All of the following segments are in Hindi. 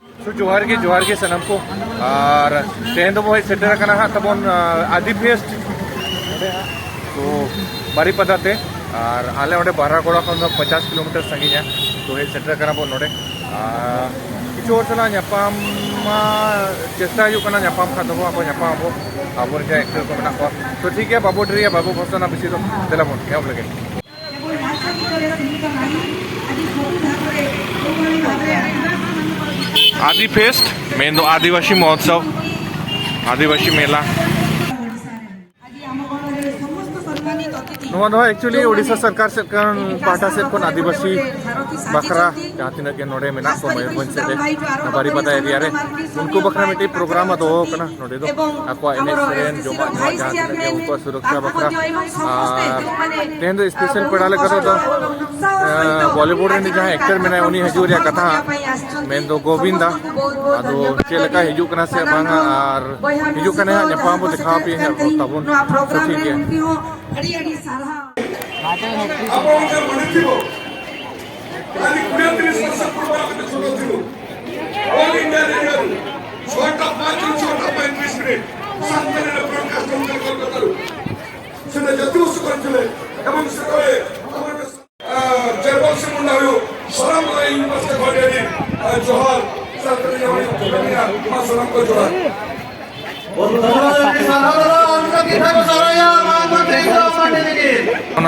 जोहार के सनम को और तेहन दो हेज सेटर करना हाँ तबन आदि फेस्ट तो बारीपदा ते और आले ओडे बारागोड़ा खन 50 किलोमीटर संगीन तो हेज सेटर करना बो नोडे किछु और सला ᱧᱟᱯᱟᱢ चेष्टा हुई करना ᱧᱟᱯᱟम खान दो आपको ᱧᱟᱯᱟम आबो जा एक्टर को मेना को तो ठीक है बाबू डरिया बाबू फसना बेसी तो देला बोन एम लगे आदि फेस्ट मेन दो आदिवासी महोत्सव आदिवासी मेला एक्चुअली ओडिशा सरकार से पाटा से आदिवासी बखरा जहाँ तीन के नोड़े में को मयूरभंज से बारीपदा एरिया रे उनको बखरा मिट्टी प्रोग्राम दो कना नोड़े दो आपको एनएच सेरेन जोमा जहाँ तीन के उनको सुरक्षा बखरा तेन दो स्पेशल पढ़ाले करो तो बॉलीवुड रे जहाँ एक्टर में उनी हजू रे कथा मेन दो गोविंदा अदो चेलका हजू कना से बांगा और हजू कने नेपाम बो दिखा पे तबन ठीक है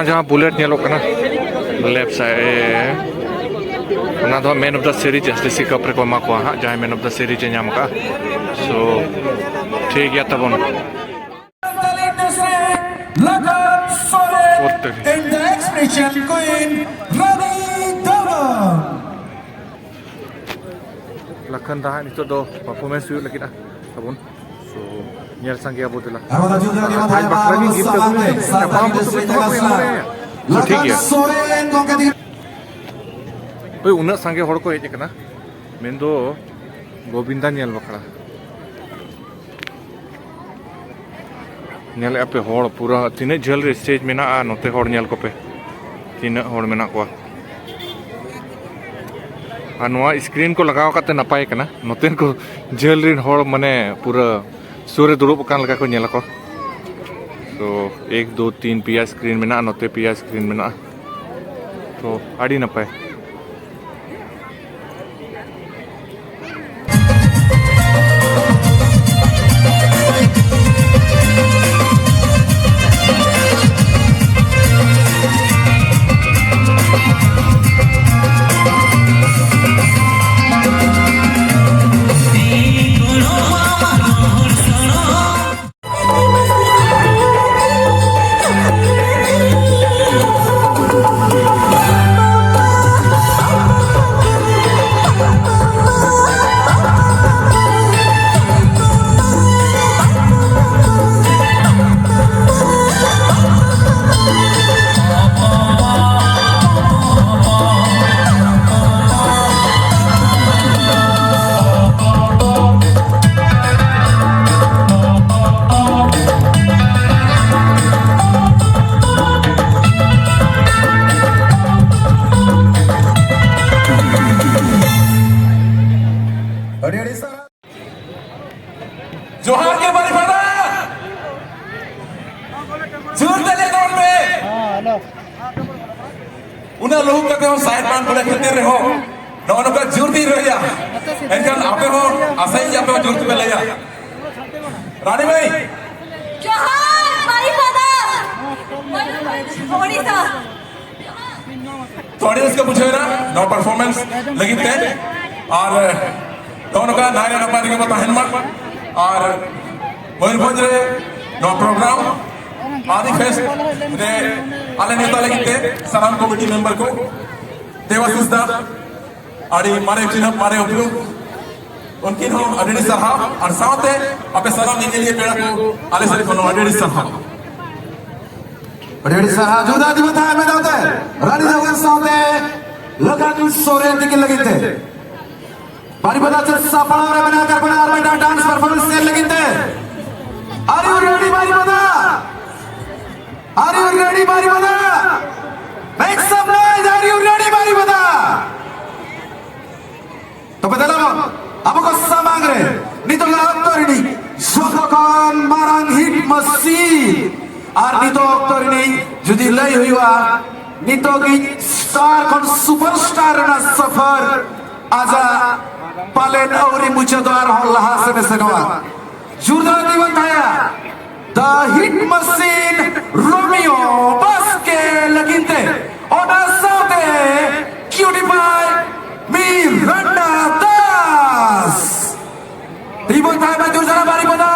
जहाँ बुलेट नेलोकना left side man of the series SDC cup रे को एमा को हाँ जहाँ मैन ऑफ द सीरीज नाम का सो ठीक है तब लखन दा नितो दो परफॉर्मेंस हुई लगी तब सो नियर संगे अब दिला आज बकरा की गिफ्ट तमाम तो ठीक है ओए उना संगे हड़ को हेज कना मेन दो गोविंदा नेल बकरा नेल पे हड़ पूरा तीन झल रे स्टेज मेना नोते हड़ नेल को पे तीन हड़ मेना को स्क्रीन को लगाव करते नपाय कना नोतेन को झल रिन हड़ माने पूरा सूर्य दुरुब कान लगा को नेला को तो 1 2 3 पिया स्क्रीन में ना नोते पिया स्क्रीन में ना तो आड़ी नपाय जोहार के बारीपदा जोर दले दौड़ में उना लोग का हम साइड मान बड़े खेलते रहे हो नौनो का जोर दी रहिया एनकन आपे हो आसाई आपे हो जोर पे ले जा रानी भाई जोहार बारीपदा ओडिशा थोड़ी इसका पूछे ना नो परफॉर्मेंस लगी थे और दोनों का नायक नंबर के बता हेलमेट और मयूरभंज रे नो प्रोग्राम आदि फेस्ट रे आले नेता लगी थे सलाम कमेटी मेंबर को देवाशीष दा आड़ी मारे चिन्ह मारे उपयोग उनकी हम अडेडी सरहा और साथ अपने सलाम देने लिए पेड़ा को आले सरी को अडेडी सरहा अडेडी सरहा जोदा दी बताया मैं दाते रानी देवगन सामने लखन सोरेन की लगी थे बारीपदा चर्चा पड़ावरे बनाकर बना आर्मेंटा डांस परफॉर्मेंस से लगी थे are you ready Baripada are you ready Baripada make some noise are you ready Baripada तो बदला और नितो ऑक्टर नहीं जुदी लई हुआ नितो की स्टार कौन सुपरस्टार ना सफर आजा पालेन औरी मुझे द्वार हल्ला से नवा जोरदार दीवन थाया the hit machine Romeo Baske लगिनते और साथे क्यूटीफाई मिरांडा दास दीवन थाया में जोरदार बारी बता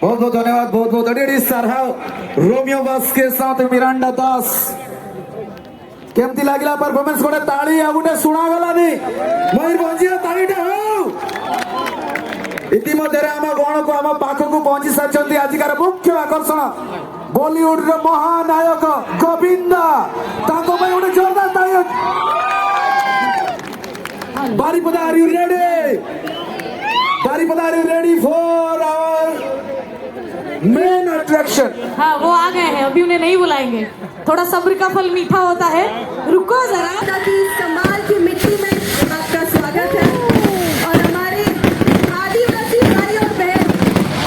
बहुत बहुत धन्यवाद बहुत बहुत अड़ी साराव रोमियो बास्के साथ मिरांडा दास केमती लागिला परफॉर्मेंस कोडे ताळी आगुटे सुणागलानी मयूरभंजी ताळीटे हो इतिमध्ये आम गण को आम पाख को पहुंची सारछंती आजिकार मुख्य आकर्षण बॉलीवुड रो महानायक गोविंदा ताको में उडे जोरदार ताळी Baripada are you ready Baripada are you ready for our main attraction हाँ वो आ गए हैं अभी उन्हें नहीं बुलाएंगे थोड़ा सब्र का फल मीठा होता है रुको जरा कमाल की मिट्टी में आपका स्वागत है और हमारे आदिवासी भाई और बहन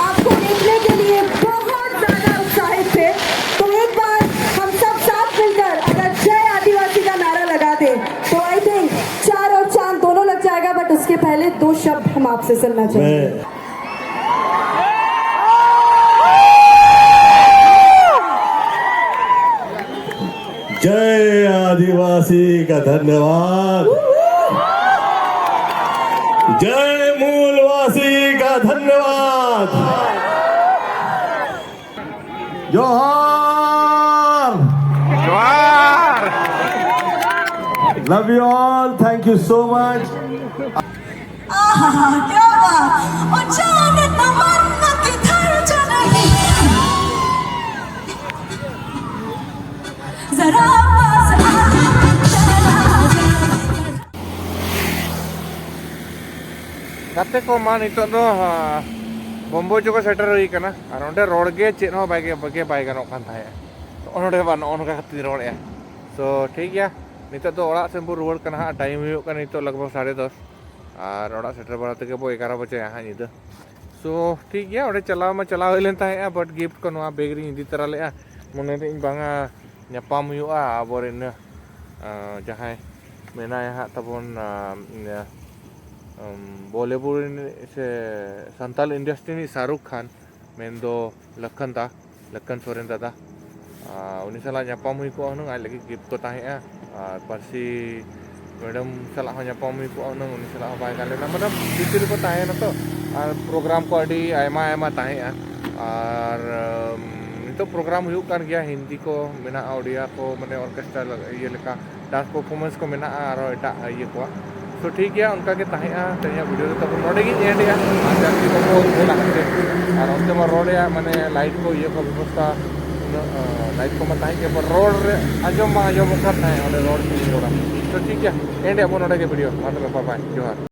आपको देखने के लिए बहुत ज्यादा उत्साहित थे तो एक बार हम सब साथ मिलकर अगर जय आदिवासी का नारा लगा दे तो आई थिंक 4 और चांद दोनों लग जाएगा बट उसके पहले 2 शब्द हम आपसे सुनना चाहेंगे जय आदिवासी का धन्यवाद जय मूलवासी का धन्यवाद जोहार जोहार love you all thank you so much क्या बात और जाने तमन्ना किधर चली जरा गाते को मा नितो दो बम्बो जो सेटर हुई कना और ओंडे रोड गे चेन हो बाय बाय गानो कान थाए तो ओंडे बा नोनका खातिर रोड ए सो ठीक गया नितो दो ओड़ा सेंबु रुवाड़ कना टाइम हुयो कना नितो लगभग 10:30 और ओड़ा सेटर बड़ा तक बो 11 बजे यहाँ निद सो ठीक गया ओडे चलाव में चलाव लेन थाए बट गिफ्ट को नवा बैग री इदी तरह ले मने इन बांगा ᱧᱟᱯᱟᱢ ᱦᱩᱭᱩᱜᱼᱟ ᱟᱵᱚᱨᱮᱱ ᱡᱟᱦᱟᱸᱭ ᱢᱮᱱᱟᱭᱟ ᱦᱟᱸᱜ ᱛᱟᱵᱚᱱ बॉलीवुड से संताल इंडस्ट्री शाहरुख खान मेनदो लखन सोरेन दादा उनी साला ᱧᱟᱯᱟᱢ हुई को हुनंग आज लगी गिफ्ट को ताहेआ और पारसी मैडम साला ᱧᱟᱯᱟᱢ हुई को हुनंग उनी साला बाय गालेना मतलब बितिर को ताहेना तो प्रोग्राम को अडी आयमा ताहेआ और तो प्रोग्राम हुई कान गया हिंदी को मेना ओडिया को माने ऑर्केस्ट्रा ये लेका डांस परफॉर्मेंस को मेना और एटा ये को तो ठीक है उनका के ताहेआ तनिया वीडियो तो तब नोडे गी एंडिया जाती को बोला करते और उनते में रोड या माने लाइट को ये को व्यवस्था लाइट को मत के पर रोड रे आजम करता है रोड की रोड तो ठीक है एंडिया बो नोडे के वीडियो मतलब बाय जोहार।